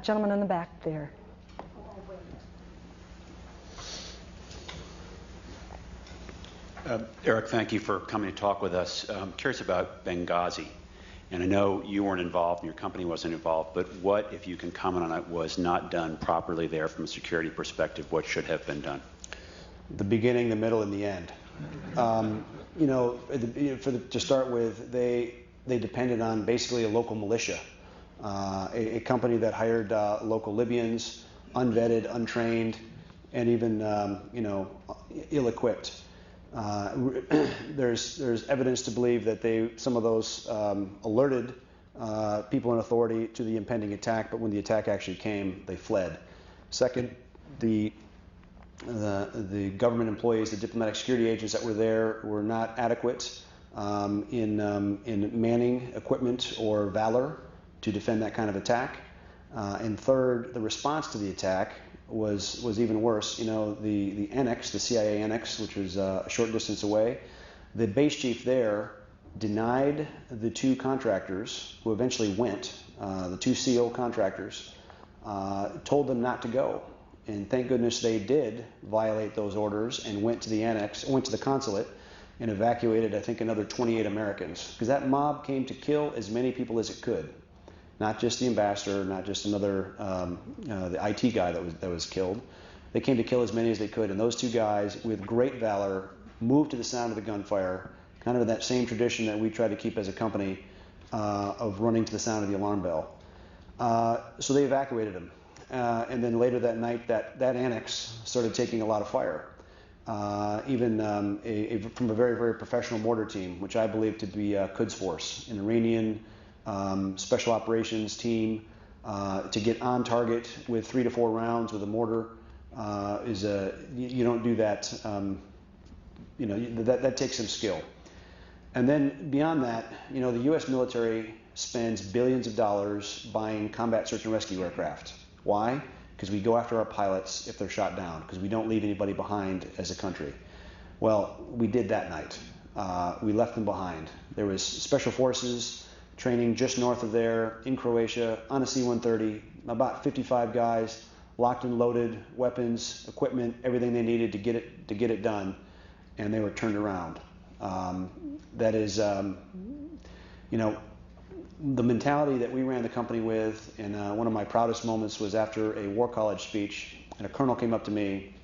Gentleman in the back there. Erik, thank you for coming to talk with us. I'm curious about Benghazi. And I know you weren't involved and your company wasn't involved, but what, if you can comment on it, was not done properly there from a security perspective? What should have been done? The beginning, the middle, and the end. To start with, they depended on basically a local militia, a company that hired local Libyans, unvetted, untrained, and even ill-equipped. There's evidence to believe that some of those alerted people in authority to the impending attack, but when the attack actually came, they fled. Second, the government employees, the diplomatic security agents that were there were not adequate in manning, equipment, or valor to defend that kind of attack. And third, the response to the attack was even worse. The annex, the CIA annex, which was a short distance away, the base chief there denied the two contractors who eventually went, the two SEAL contractors, told them not to go. And thank goodness they did violate those orders and went to the annex, went to the consulate, and evacuated, I think, another 28 Americans. Because that mob came to kill as many people as it could. Not just the ambassador, not just another, the IT guy that was killed. They came to kill as many as they could. And those two guys, with great valor, moved to the sound of the gunfire, kind of in that same tradition that we try to keep as a company of running to the sound of the alarm bell. So they evacuated them. And then later that night, that annex started taking a lot of fire. Even from a very, very professional mortar team, which I believe to be Quds Force, an Iranian special operations team, to get on target with 3 to 4 rounds with a mortar you don't do that. That takes some skill. And then beyond that, the U.S. military spends billions of dollars buying combat search and rescue aircraft. Why? Because we go after our pilots if they're shot down, because we don't leave anybody behind as a country. Well, we did that night. We left them behind. There was special forces training just north of there in Croatia on a C-130, about 55 guys, locked and loaded, weapons, equipment, everything they needed to get it done, and they were turned around. That is, the mentality that we ran the company with, and one of my proudest moments was after a War College speech, and a colonel came up to me,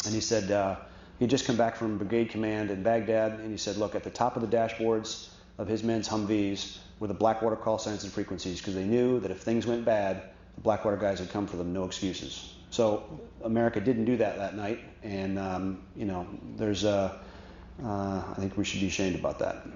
and he said, he'd just come back from Brigade Command in Baghdad, and he said, look, at the top of the dashboards of his men's Humvees were the Blackwater call signs and frequencies, because they knew that if things went bad, the Blackwater guys would come for them, no excuses. So America didn't do that night, and I think we should be ashamed about that.